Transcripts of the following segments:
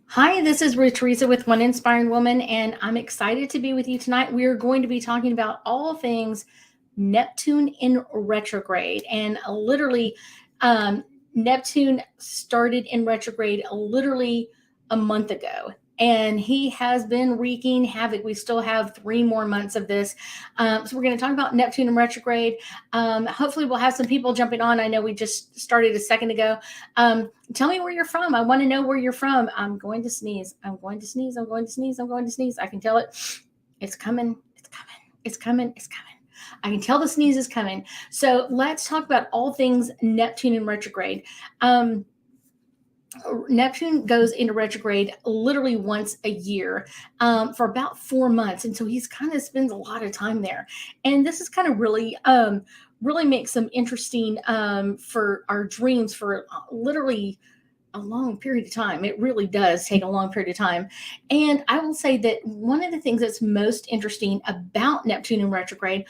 Hi, this is Ruth Theresa with One Inspiring Woman, and I'm excited to be with you tonight. We are going to be talking about all things Neptune in retrograde. And literally, um, Neptune started in retrograde literally a month ago. And he has been wreaking havoc. We still have 3 more months of this. So, we're going to talk about Neptune in retrograde. Hopefully, we'll have some people jumping on. I know we just started a second ago. Tell me where you're from. I want to know where you're from. I'm going to sneeze. I'm going to sneeze. I'm going to sneeze. I'm going to sneeze. I can tell it. It's coming. It's coming. It's coming. It's coming. I can tell the sneeze is coming. So let's talk about all things Neptune in retrograde. Um, Neptune goes into retrograde literally once a year for about 4 months, and so he's kind of spends a lot of time there. And this is kind of really makes them interesting for our dreams for literally a long period of time. It really does take a long period of time. And I will say that one of the things that's most interesting about Neptune in retrograde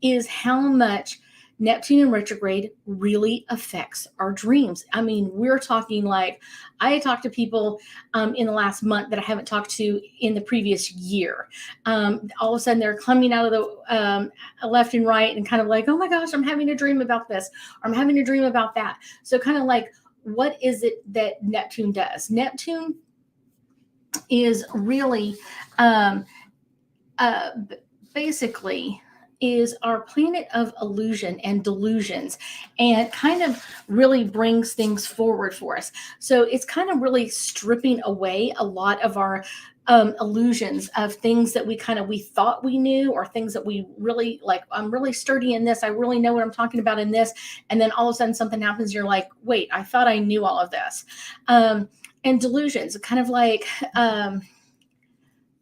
is how much Neptune in retrograde really affects our dreams. I mean, we're talking like I talked to people in the last month that I haven't talked to in the previous year. All of a sudden, they're coming out of the left and right and kind of like, oh my gosh, I'm having a dream about this, or I'm having a dream about that. So, kind of like, what is it that Neptune does? Neptune is really um, uh, basically is our planet of illusion and delusions, and kind of really brings things forward for us. So it's kind of really stripping away a lot of our illusions of things that we thought we knew, or things that we really like. I'm really sturdy in this. I really know what I'm talking about in this. And then all of a sudden something happens. You're like, wait, I thought I knew all of this. And delusions, kind of like,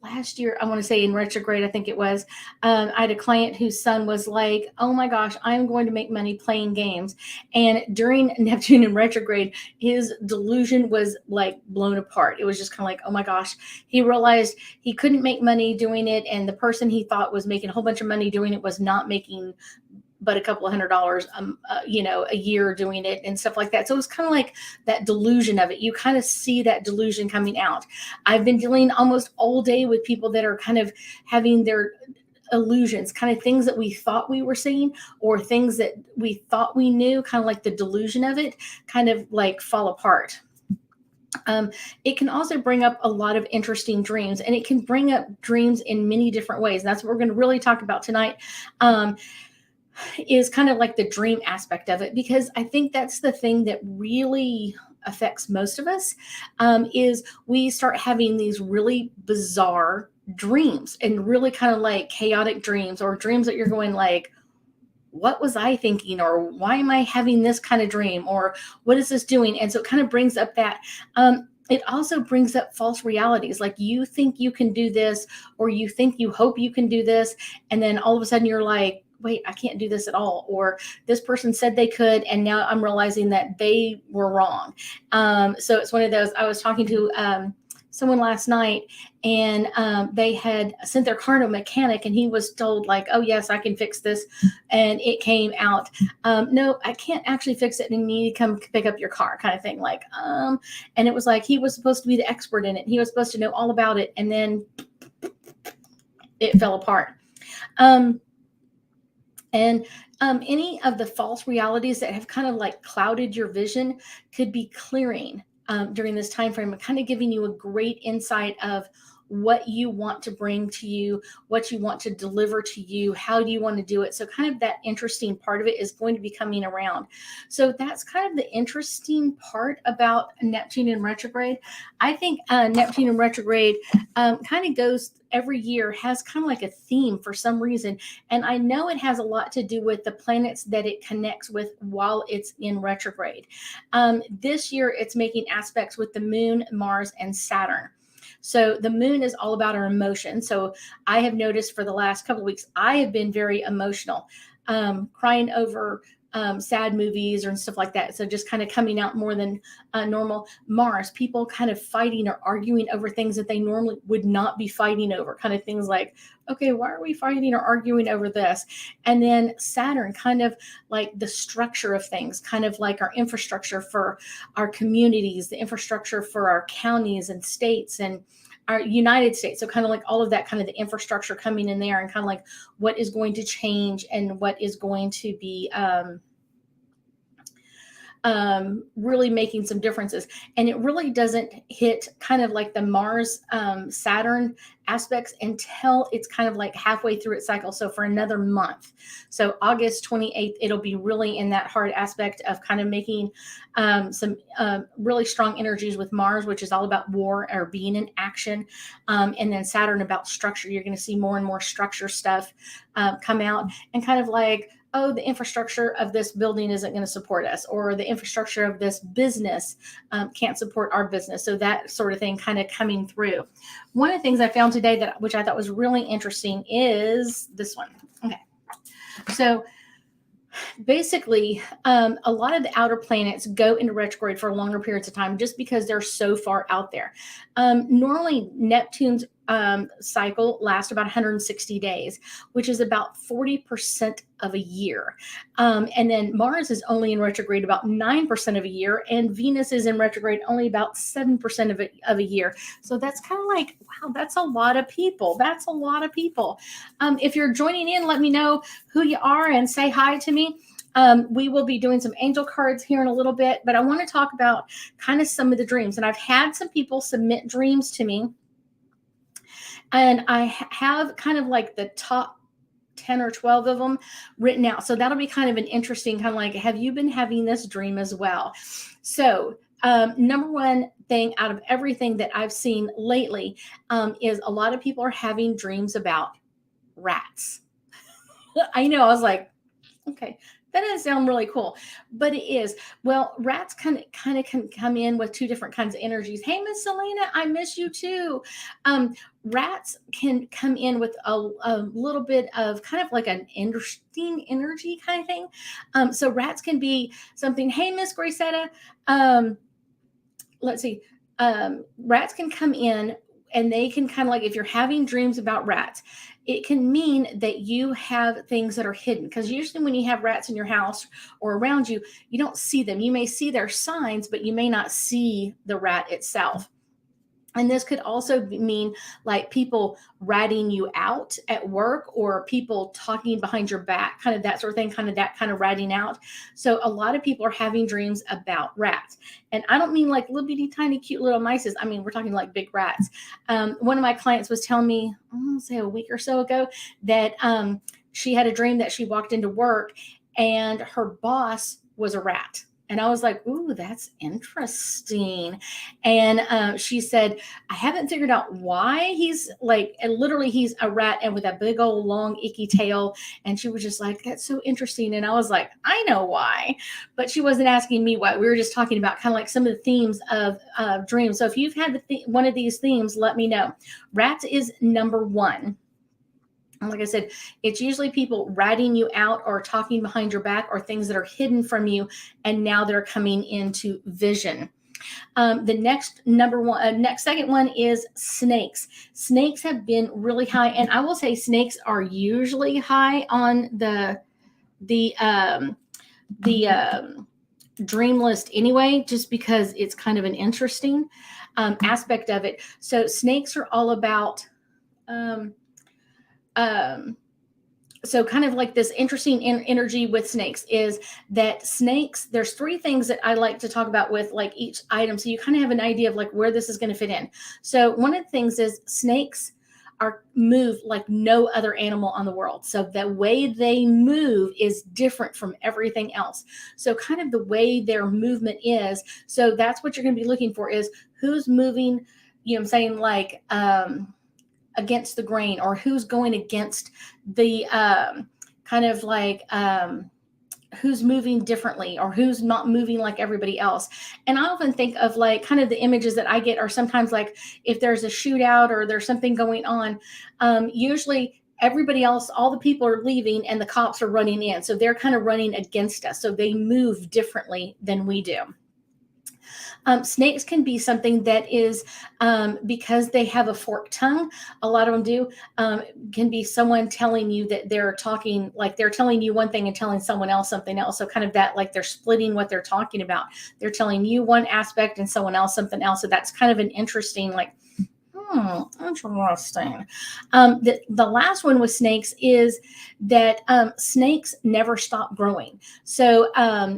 last year, I want to say in retrograde, I think it was, I had a client whose son was like, oh my gosh, I'm going to make money playing games. And during Neptune in retrograde, his delusion was like blown apart. It was just kind of like, oh my gosh, he realized he couldn't make money doing it. And the person he thought was making a whole bunch of money doing it was not making but a couple of $100, a year doing it and stuff like that. So it was kind of like that delusion of it. You kind of see that delusion coming out. I've been dealing almost all day with people that are kind of having their illusions, kind of things that we thought we were seeing, or things that we thought we knew, kind of like the delusion of it, kind of like fall apart. It can also bring up a lot of interesting dreams, and it can bring up dreams in many different ways. And that's what we're going to really talk about tonight. Is kind of like the dream aspect of it, because I think that's the thing that really affects most of us, is we start having these really bizarre dreams, and really kind of like chaotic dreams, or dreams that you're going like, what was I thinking, or why am I having this kind of dream, or what is this doing? And so it kind of brings up that. It also brings up false realities, like you think you can do this, or you hope you can do this, and then all of a sudden you're like, wait, I can't do this at all. Or this person said they could, and now I'm realizing that they were wrong. So it's one of those. I was talking to someone last night, and they had sent their car to a mechanic, and he was told like, oh yes, I can fix this. And it came out, no, I can't actually fix it, and you need to come pick up your car, kind of thing. Like, and it was like, he was supposed to be the expert in it. He was supposed to know all about it. And then it fell apart. And any of the false realities that have kind of like clouded your vision could be clearing during this time frame, and kind of giving you a great insight of what you want to bring to you, what you want to deliver to you, how do you want to do it. So kind of that interesting part of it is going to be coming around. So that's kind of the interesting part about Neptune in retrograde. I think Neptune in retrograde kind of goes every year, has kind of like a theme for some reason. And I know it has a lot to do with the planets that it connects with while it's in retrograde. This year, it's making aspects with the moon, Mars, and Saturn. So the moon is all about our emotions. So I have noticed for the last couple of weeks, I have been very emotional, crying over sad movies and stuff like that. So just kind of coming out more than normal. Mars, people kind of fighting or arguing over things that they normally would not be fighting over, kind of things like, okay, why are we fighting or arguing over this? And then Saturn, kind of like the structure of things, kind of like our infrastructure for our communities, the infrastructure for our counties and states and our United States. So kind of like all of that, kind of the infrastructure coming in there, and kind of like what is going to change and what is going to be really making some differences. And it really doesn't hit kind of like the Mars Saturn aspects until it's kind of like halfway through its cycle. So for another month. So August 28th, it'll be really in that hard aspect of kind of making some really strong energies with Mars, which is all about war or being in action. And then Saturn about structure. You're going to see more and more structure stuff come out, and kind of like, oh, the infrastructure of this building isn't going to support us, or the infrastructure of this business can't support our business. So that sort of thing kind of coming through. One of the things I found today which I thought was really interesting is this one. Okay. So basically, a lot of the outer planets go into retrograde for longer periods of time just because they're so far out there. Normally, Neptune's cycle lasts about 160 days, which is about 40% of a year. And then Mars is only in retrograde about 9% of a year, and Venus is in retrograde only about 7% of a year. So that's kind of like, wow, that's a lot of people. That's a lot of people. If you're joining in, let me know who you are and say hi to me. We will be doing some angel cards here in a little bit, but I want to talk about kind of some of the dreams. And I've had some people submit dreams to me, and I have kind of like the top 10 or 12 of them written out. So that'll be kind of an interesting kind of like, have you been having this dream as well? So number one thing out of everything that I've seen lately is a lot of people are having dreams about rats. I know, I was like, okay, that doesn't sound really cool, but it is. Well, rats kind of can come in with two different kinds of energies. Hey, Miss Selena, I miss you too. Rats can come in with a little bit of kind of like an interesting energy kind of thing. So rats can be something. Hey, Miss Gracetta, let's see. Rats can come in, and they can kind of like, if you're having dreams about rats, it can mean that you have things that are hidden. Because usually when you have rats in your house or around you, you don't see them. You may see their signs, but you may not see the rat itself. And this could also mean like people ratting you out at work, or people talking behind your back, kind of that sort of thing, kind of that kind of ratting out. So a lot of people are having dreams about rats. And I don't mean like little bitty tiny cute little mices. I mean, we're talking like big rats. One of my clients was telling me, say a week or so ago, that she had a dream that she walked into work and her boss was a rat. And I was like, ooh, that's interesting. And she said, I haven't figured out why he's like, and literally he's a rat and with a big old long icky tail. And she was just like, that's so interesting. And I was like, I know why. But she wasn't asking me why. We were just talking about kind of like some of the themes of dreams. So if you've had one of these themes, let me know. Rats is number one. And like I said, it's usually people ratting you out or talking behind your back, or things that are hidden from you, and now they're coming into vision. The next second one is snakes. Snakes have been really high, and I will say snakes are usually high on the dream list anyway, just because it's kind of an interesting aspect of it. So snakes are all about. So kind of like this interesting energy with snakes is that snakes, there's three things that I like to talk about with like each item. So you kind of have an idea of like where this is going to fit in. So one of the things is snakes move like no other animal on the world. So the way they move is different from everything else. So kind of the way their movement is. So that's what you're going to be looking for, is who's moving, you know what I'm saying, like, against the grain, or who's going against the kind of like who's moving differently, or who's not moving like everybody else. And I often think of like kind of the images that I get are sometimes like if there's a shootout or there's something going on, usually everybody else, all the people are leaving and the cops are running in. So they're kind of running against us. So they move differently than we do. Snakes can be something that is, because they have a forked tongue, a lot of them do, can be someone telling you that they're talking, like they're telling you one thing and telling someone else something else. So kind of that, like they're splitting what they're talking about. They're telling you one aspect and someone else something else. So that's kind of an interesting, like, interesting. The last one with snakes is that snakes never stop growing. So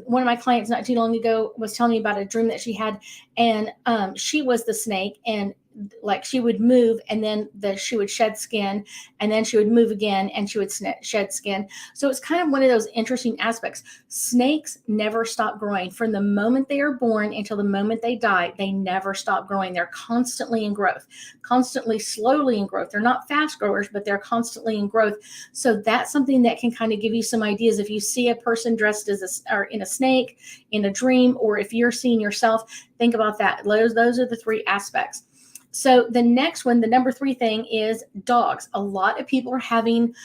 one of my clients not too long ago was telling me about a dream that she had, and she was the snake, and like she would move and then she would shed skin, and then she would move again and she would shed skin. So it's kind of one of those interesting aspects. Snakes never stop growing. From the moment they are born until the moment they die, they never stop growing. They're constantly in growth, constantly slowly in growth. They're not fast growers, but they're constantly in growth. So that's something that can kind of give you some ideas. If you see a person dressed as or in a snake in a dream, or if you're seeing yourself, think about that. Those are the three aspects. So the next one, the number 3 thing, is dogs. A lot of people are having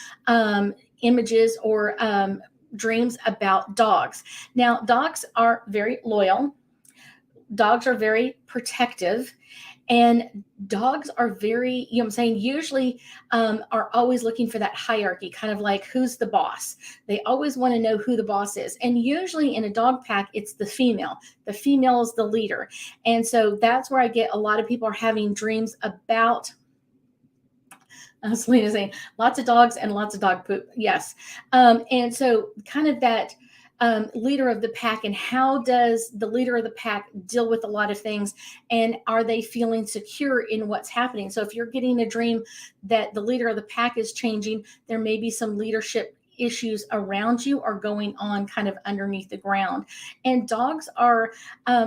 images or dreams about dogs. Now, dogs are very loyal. Dogs are very protective. And dogs are very, you know what I'm saying, usually are always looking for that hierarchy, kind of like who's the boss. They always want to know who the boss is. And usually in a dog pack, it's the female. The female is the leader. And so that's where I get a lot of people are having dreams about, Selena's saying, lots of dogs and lots of dog poop. Yes. And so kind of that leader of the pack, and how does the leader of the pack deal with a lot of things, and are they feeling secure in what's happening? So if you're getting a dream that the leader of the pack is changing, there may be some leadership issues around you are going on kind of underneath the ground. And dogs are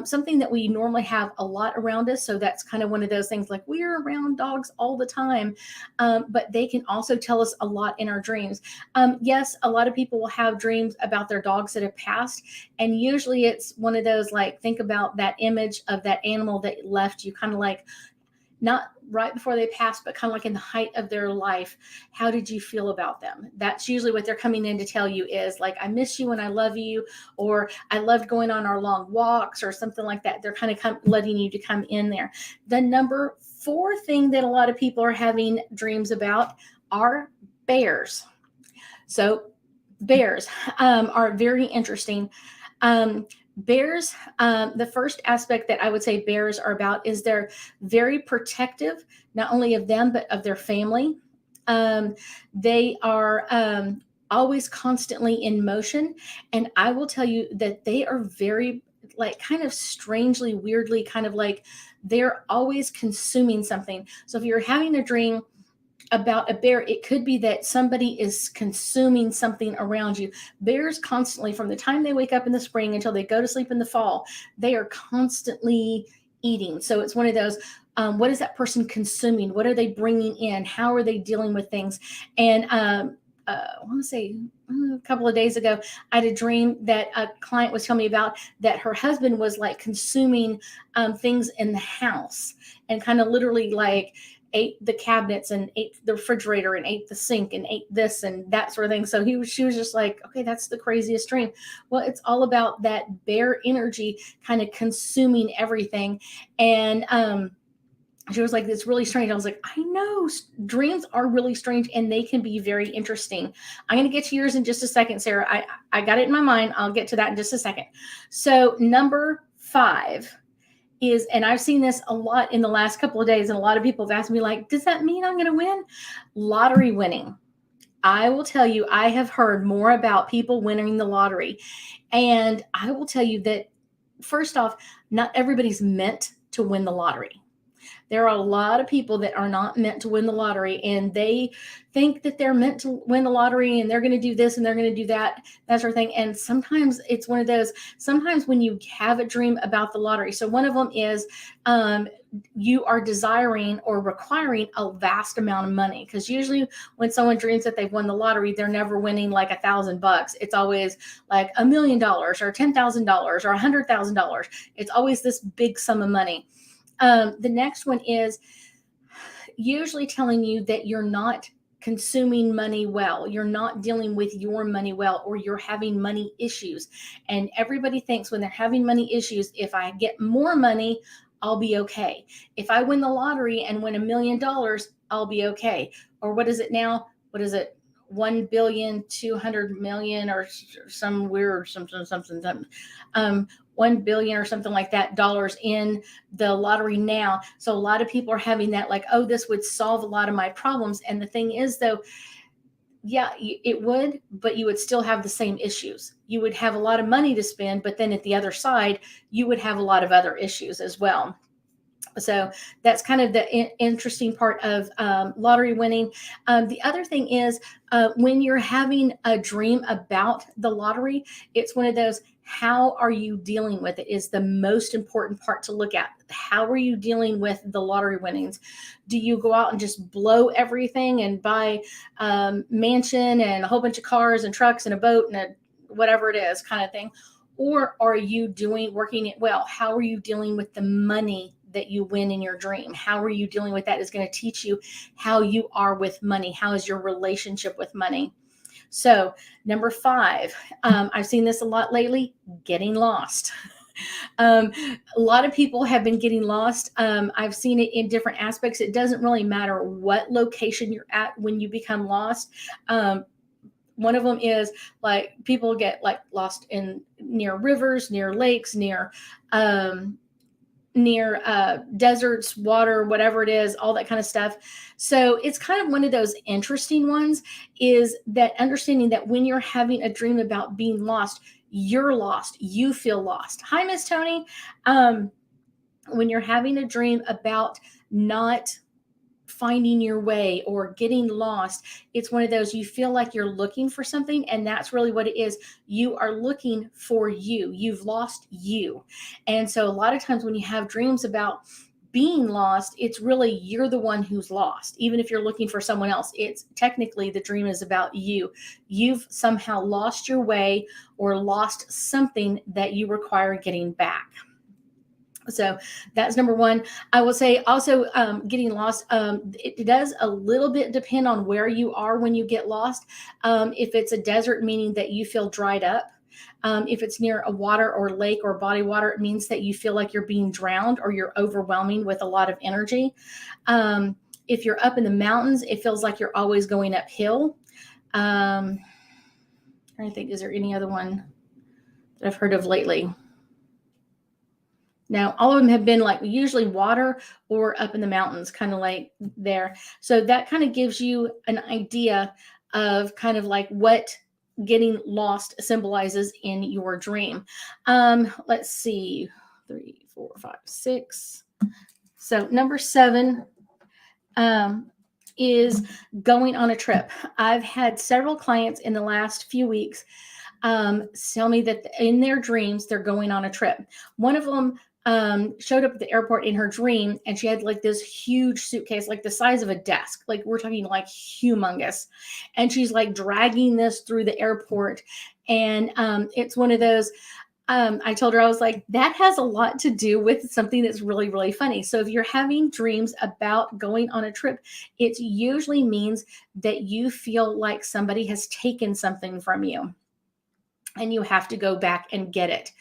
something that we normally have a lot around us. So that's kind of one of those things, like we're around dogs all the time, but they can also tell us a lot in our dreams. Yes, a lot of people will have dreams about their dogs that have passed. And usually it's one of those, like, think about that image of that animal that left you, kind of like, not right before they passed, but kind of like in the height of their life. How did you feel about them? That's usually what they're coming in to tell you, is like, I miss you and I love you, or I loved going on our long walks, or something like that. They're kind of letting you to come in there. The number 4 thing that a lot of people are having dreams about are bears. So bears are very interesting. Bears, the first aspect that I would say bears are about is they're very protective, not only of them, but of their family. They are always constantly in motion. And I will tell you that they are very, like, kind of strangely, weirdly, kind of like they're always consuming something. So if you're having a dream about a bear, it could be that somebody is consuming something around you. Bears constantly, from the time they wake up in the spring until they go to sleep in the fall, they are constantly eating. So it's one of those, what is that person consuming? What are they bringing in? How are they dealing with things? And I want to say a couple of days ago, I had a dream that a client was telling me about, that her husband was like consuming things in the house, and kind of literally like ate the cabinets and ate the refrigerator and ate the sink and ate this and that sort of thing. So she was just like, okay, that's the craziest dream. Well, it's all about that bear energy kind of consuming everything. And she was like, it's really strange. I was like, I know, dreams are really strange, and they can be very interesting. I'm going to get to yours in just a second, Sarah. I got it in my mind. I'll get to that in just a second. So number 5 is, and I've seen this a lot in the last couple of days, and a lot of people have asked me, like, does that mean I'm going to win? Lottery winning. I will tell you, I have heard more about people winning the lottery. And I will tell you that, first off, not everybody's meant to win the lottery. There are a lot of people that are not meant to win the lottery, and they think that they're meant to win the lottery, and they're going to do this and they're going to do that sort of thing. And sometimes it's one of those, sometimes when you have a dream about the lottery, so one of them is you are desiring or requiring a vast amount of money, because usually when someone dreams that they've won the lottery, they're never winning like $1,000. It's always like $1 million or $10,000 or $100,000. It's always this big sum of money. The next one is usually telling you that you're not consuming money well. You're not dealing with your money well, or you're having money issues. And everybody thinks when they're having money issues, if I get more money, I'll be okay. If I win the lottery and win $1,000,000, I'll be okay. Or what is it now? What is it? 1,200,000,000 or some weird something 1 billion or something like that dollars in the lottery now. So a lot of people are having that like, oh, this would solve a lot of my problems. And the thing is, though, yeah, it would, but you would still have the same issues. You would have a lot of money to spend, but then at the other side, you would have a lot of other issues as well. So that's kind of the interesting part of lottery winning. The other thing is when you're having a dream about the lottery, it's one of those, how are you dealing with it is the most important part to look at. How are you dealing with the lottery winnings? Do you go out and just blow everything and buy mansion and a whole bunch of cars and trucks and a boat and a whatever it is kind of thing? Or are you working it well? How are you dealing with the money that you win in your dream? How are you dealing with that is going to teach you how you are with money. How is your relationship with money? So number 5, I've seen this a lot lately, getting lost. A lot of people have been getting lost. I've seen it in different aspects. It doesn't really matter what location you're at when you become lost. One of them is like people get like lost in near rivers, near lakes, near deserts, water, whatever it is, all that kind of stuff. So it's kind of one of those interesting ones, is that understanding that when you're having a dream about being lost, you're lost. You feel lost. Hi, Miss Tony. When you're having a dream about not finding your way or getting lost, it's one of those, you feel like you're looking for something, and that's really what it is. You are looking for you. You've lost you. And so a lot of times when you have dreams about being lost, it's really you're the one who's lost. Even if you're looking for someone else, it's technically the dream is about you. You've somehow lost your way or lost something that you require getting back. So that's number 1. I will say also getting lost, it does a little bit depend on where you are when you get lost. If it's a desert, meaning that you feel dried up. If it's near a water or lake or body water, it means that you feel like you're being drowned or you're overwhelming with a lot of energy. If you're up in the mountains, it feels like you're always going uphill. I think, is there any other one that I've heard of lately? Now, all of them have been like usually water or up in the mountains, kind of like there. So that kind of gives you an idea of kind of like what getting lost symbolizes in your dream. Let's see, 3, 4, 5, 6. So number 7 is going on a trip. I've had several clients in the last few weeks tell me that in their dreams, they're going on a trip. One of them showed up at the airport in her dream, and she had like this huge suitcase, like the size of a desk. Like we're talking like humongous. And she's like dragging this through the airport. And it's one of those, I told her, I was like, that has a lot to do with something that's really, really funny. So if you're having dreams about going on a trip, it usually means that you feel like somebody has taken something from you, and you have to go back and get it.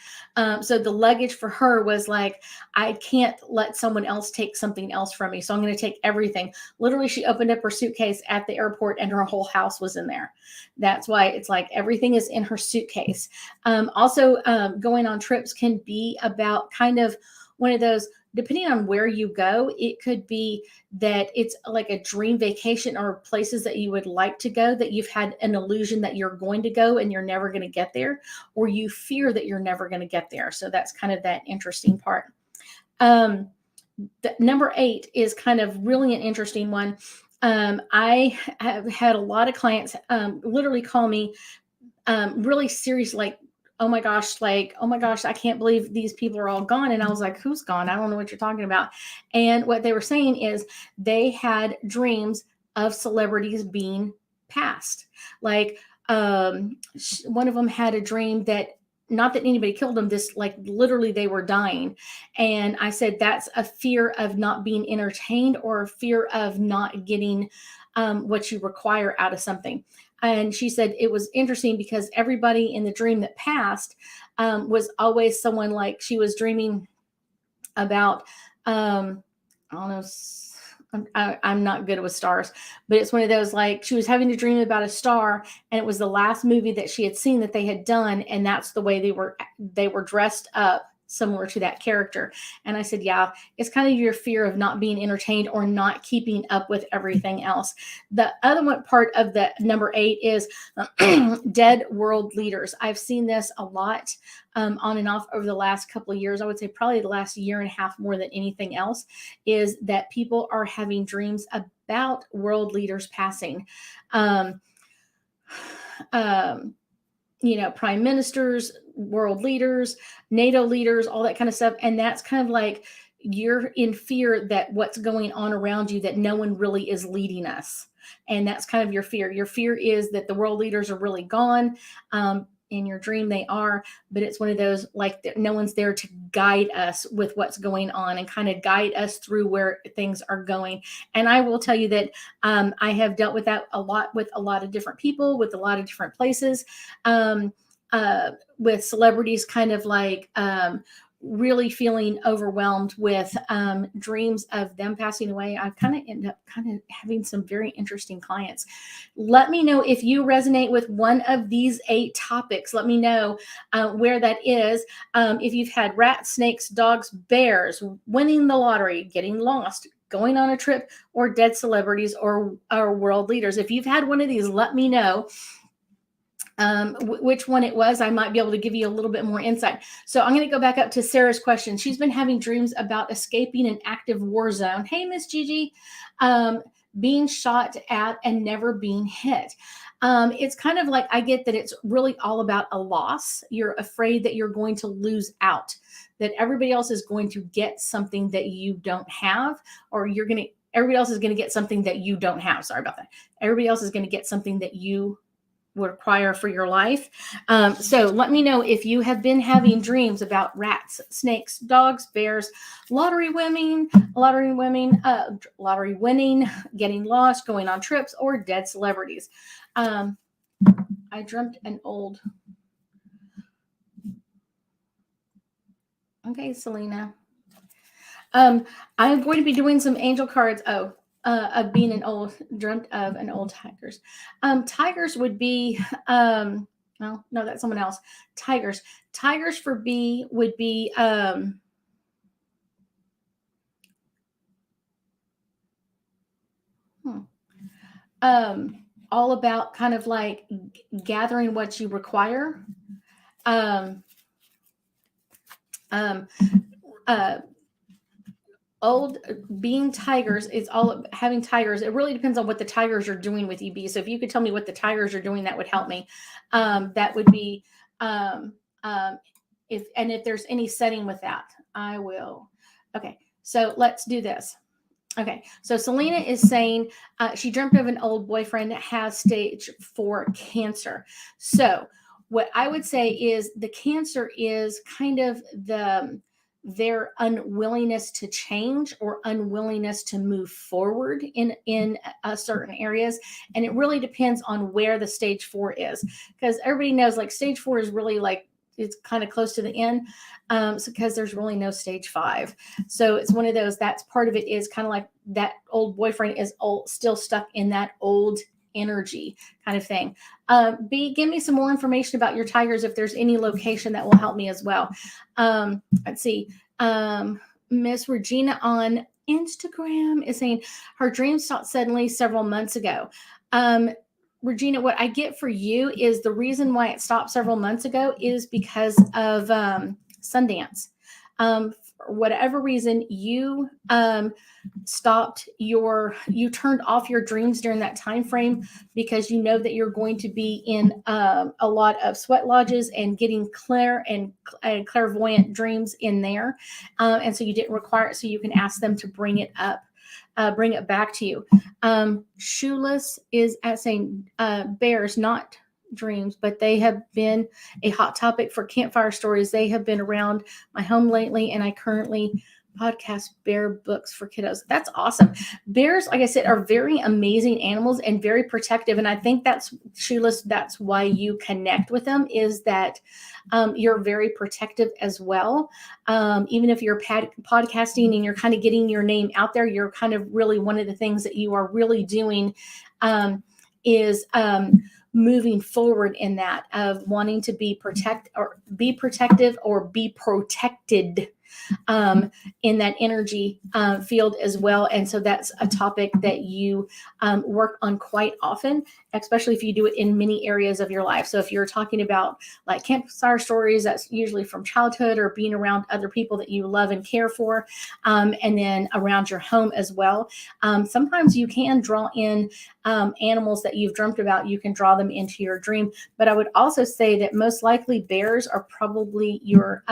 So the luggage for her was like, I can't let someone else take something else from me. So I'm going to take everything. Literally, she opened up her suitcase at the airport and her whole house was in there. That's why it's like everything is in her suitcase. Also, going on trips can be about kind of one of those, depending on where you go, it could be that it's like a dream vacation or places that you would like to go that you've had an illusion that you're going to go and you're never going to get there, or you fear that you're never going to get there. So that's kind of that interesting part. Number 8 is kind of really an interesting one. I have had a lot of clients literally call me really serious, like, oh my gosh, I can't believe these people are all gone. And I was like, who's gone? I don't know what you're talking about. And what they were saying is they had dreams of celebrities being passed. Like one of them had a dream that, not that anybody killed them, this like literally they were dying. And I said, that's a fear of not being entertained or a fear of not getting what you require out of something. And she said it was interesting because everybody in the dream that passed was always someone like she was dreaming about, I don't know. I'm not good with stars, but it's one of those, like, she was having a dream about a star, and it was the last movie that she had seen that they had done, and that's the way they were dressed up similar to that character. And I said, yeah, it's kind of your fear of not being entertained or not keeping up with everything else. The other one part of the number 8 is dead world leaders. I've seen this a lot on and off over the last couple of years. I would say probably the last year and a half more than anything else, is that people are having dreams about world leaders passing. Prime ministers, world leaders, NATO leaders, all that kind of stuff. And that's kind of like you're in fear that what's going on around you, that no one really is leading us. And that's kind of your fear. Your fear is that the world leaders are really gone. In your dream, they are, but it's one of those, like, no one's there to guide us with what's going on and kind of guide us through where things are going. And I will tell you that I have dealt with that a lot with a lot of different people, with a lot of different places, with celebrities, kind of like really feeling overwhelmed with dreams of them passing away. I kind of end up kind of having some very interesting clients. Let me know if you resonate with one of these 8 topics. Let me know where that is. If you've had rats, snakes, dogs, bears, winning the lottery, getting lost, going on a trip, or dead celebrities or world leaders. If you've had one of these, let me know which one it was. I might be able to give you a little bit more insight. So I'm going to go back up to Sarah's question. She's been having dreams about escaping an active war zone. Hey, Miss Gigi, being shot at and never being hit. It's kind of like, I get that it's really all about a loss. You're afraid that you're going to lose out, that everybody else is going to get something that you don't have, or everybody else is going to get something that you don't have. Sorry about that. Everybody else is going to get something that you would require for your life. So let me know if you have been having dreams about rats, snakes, dogs, bears, lottery winning, getting lost, going on trips, or dead celebrities. I dreamt an old. Okay, Selena. I'm going to be doing some angel cards. Of being dreamt of an old tigers. Tigers would be, no, that's someone else. Tigers for B would be, all about kind of like gathering what you require. Old being tigers is all having tigers. It really depends on what the tigers are doing with you, B. So if you could tell me what the tigers are doing, that would help me. That would be if there's any setting with that, I will. Okay, so let's do this. Okay, so Selena is saying she dreamt of an old boyfriend that has stage 4 cancer. So what I would say is the cancer is kind of their unwillingness to change or unwillingness to move forward in certain areas. And it really depends on where the stage 4 is, because everybody knows, like, stage 4 is really like, it's kind of close to the end. Because there's really no stage 5. So it's one of those, that's part of it, is kind of like that old boyfriend is still stuck in that old energy kind of thing. B, give me some more information about your tigers if there's any location that will help me as well. Let's see. Miss Regina on Instagram is saying her dream stopped suddenly several months ago. Regina, what I get for you is the reason why it stopped several months ago is because of Sundance. For whatever reason, you turned off your dreams during that time frame, because you know that you're going to be in a lot of sweat lodges and getting clairvoyant dreams in there, and so you didn't require it, so you can ask them to bring it back to you. Shoeless is saying bears, not dreams, but they have been a hot topic for campfire stories. They have been around my home lately, and I currently podcast bear books for kiddos. That's awesome. Bears, like I said, are very amazing animals and very protective. And I think that's, Sheila, that's why you connect with them, is that you're very protective as well. Even if you're podcasting and you're kind of getting your name out there, you're kind of really, one of the things that you are really doing is moving forward in that of wanting to be protective or be protected in that energy field as well. And so that's a topic that you work on quite often, especially if you do it in many areas of your life. So if you're talking about like campfire stories, that's usually from childhood or being around other people that you love and care for, and then around your home as well. Sometimes you can draw in animals that you've dreamt about. You can draw them into your dream. But I would also say that most likely bears are probably your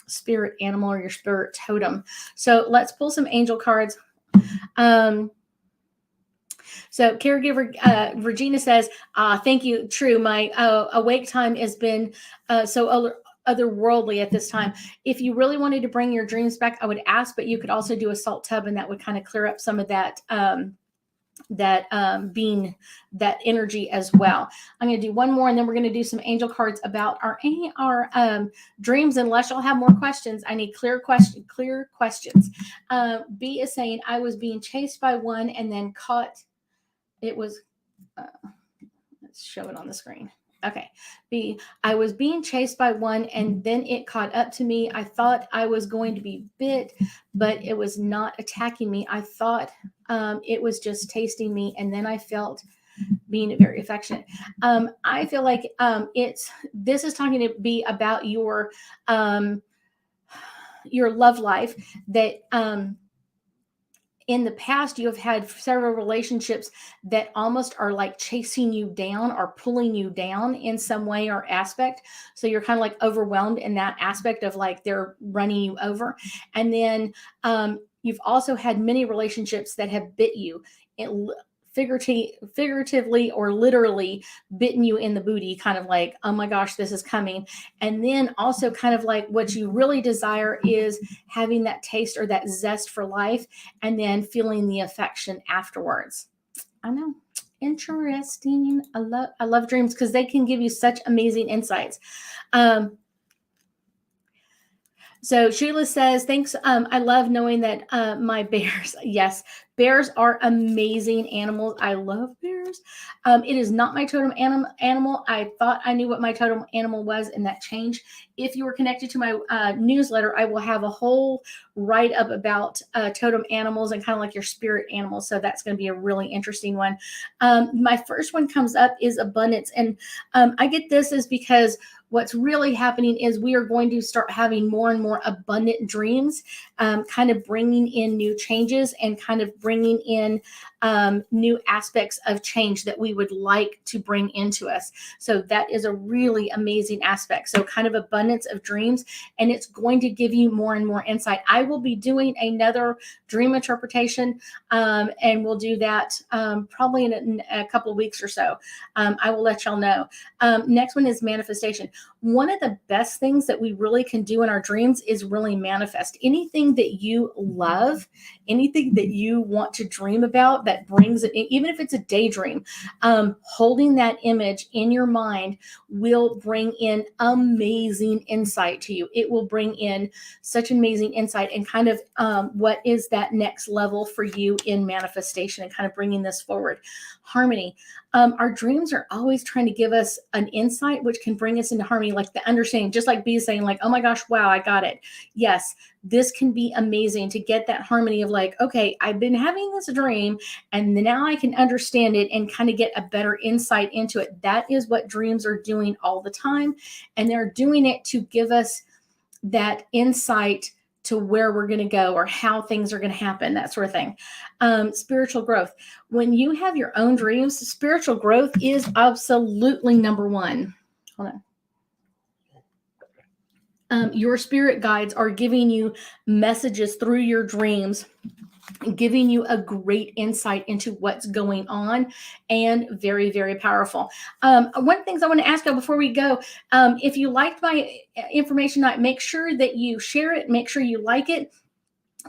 spirit animal or your spirit totem. So let's pull some angel cards. So caregiver Regina says, thank you. True. My awake time has been so otherworldly at this time. If you really wanted to bring your dreams back, I would ask, but you could also do a salt tub, and that would kind of clear up some of that being that energy as well. I'm going to do one more, and then we're going to do some angel cards about our dreams. Unless y'all have more questions, I need clear questions. B is saying, I was being chased by one and then caught. It was let's show it on the screen. Okay. B, I was being chased by one and then it caught up to me. I thought I was going to be bit, but it was not attacking me. I thought it was just tasting me, and then I felt being very affectionate. I feel like this is talking to be about your love life, that in the past, you have had several relationships that almost are like chasing you down or pulling you down in some way or aspect. So you're kind of like overwhelmed in that aspect of like they're running you over. And then you've also had many relationships that have bit you. Figuratively or literally bitten you in the booty, kind of like, oh my gosh, this is coming. And then also kind of like what you really desire is having that taste or that zest for life, and then feeling the affection afterwards. I know. Interesting. I love dreams because they can give you such amazing insights. So Sheila says, thanks. I love knowing that my bears, yes, bears are amazing animals. I love bears. It is not my totem animal. I thought I knew what my totem animal was, and that changed. If you were connected to my newsletter, I will have a whole write-up about totem animals and kind of like your spirit animals. So that's going to be a really interesting one. My first one comes up is abundance. And I get this is because what's really happening is we are going to start having more and more abundant dreams, kind of bringing in new changes and kind of bringing in new aspects of change that we would like to bring into us. So that is a really amazing aspect. So kind of abundance of dreams, and it's going to give you more and more insight. I will be doing another dream interpretation, and we'll do that probably in a couple of weeks or so. I will let y'all know. Next one is manifestation. One of the best things that we really can do in our dreams is really manifest anything that you love, anything that you want to dream about that brings it, even if it's a daydream, holding that image in your mind will bring in amazing insight to you. It will bring in such amazing insight and kind of what is that next level for you in manifestation and kind of bringing this forward. Harmony. Our dreams are always trying to give us an insight, which can bring us into harmony, like the understanding, just like B is saying, like, oh my gosh, wow, I got it. Yes, this can be amazing to get that harmony of like, okay, I've been having this dream and now I can understand it and kind of get a better insight into it. That is what dreams are doing all the time. And they're doing it to give us that insight to where we're going to go or how things are going to happen, that sort of thing. Spiritual growth. When you have your own dreams, spiritual growth is absolutely number one. Hold on. Your spirit guides are giving you messages through your dreams, giving you a great insight into what's going on, and very, very powerful. One of the things I want to ask you before we go, if you liked my information, make sure that you share it, make sure you like it.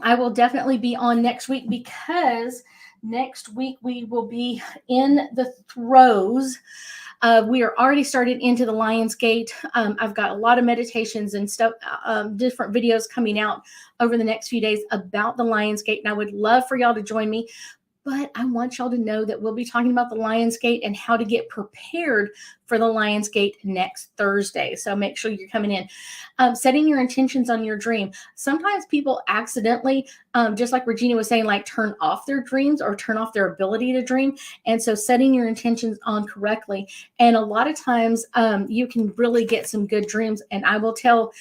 I will definitely be on next week, because next week we will be in the throes. We are already started into the Lion's Gate. I've got a lot of meditations and stuff, different videos coming out over the next few days about the Lion's Gate, and I would love for y'all to join me. But I want y'all to know that we'll be talking about the Lion's Gate and how to get prepared for the Lion's Gate next Thursday. So make sure you're coming in. Setting your intentions on your dream. Sometimes people accidentally, just like Regina was saying, like turn off their dreams or turn off their ability to dream. And so setting your intentions on correctly. And a lot of times you can really get some good dreams. And I will tell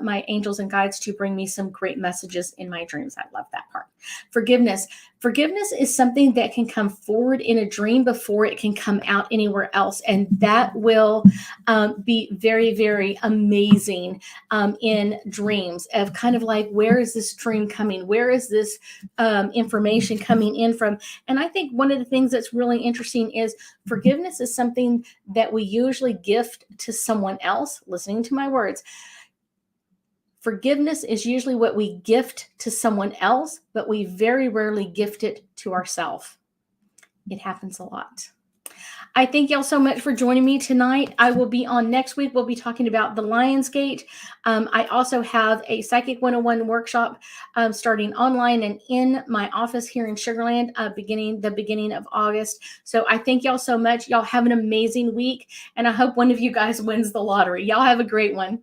my angels and guides to bring me some great messages in my dreams. I love that part. Forgiveness. Forgiveness is something that can come forward in a dream before it can come out anywhere else. And that will be very, very amazing in dreams, of kind of like, where is this dream coming? Where is this information coming in from? And I think one of the things that's really interesting is forgiveness is something that we usually gift to someone else. Listening to my words. Forgiveness is usually what we gift to someone else, but we very rarely gift it to ourselves. It happens a lot. I thank y'all so much for joining me tonight. I will be on next week. We'll be talking about the Lion's Gate. I also have a Psychic 101 workshop starting online and in my office here in Sugar Land, the beginning of August. So I thank y'all so much. Y'all have an amazing week, and I hope one of you guys wins the lottery. Y'all have a great one.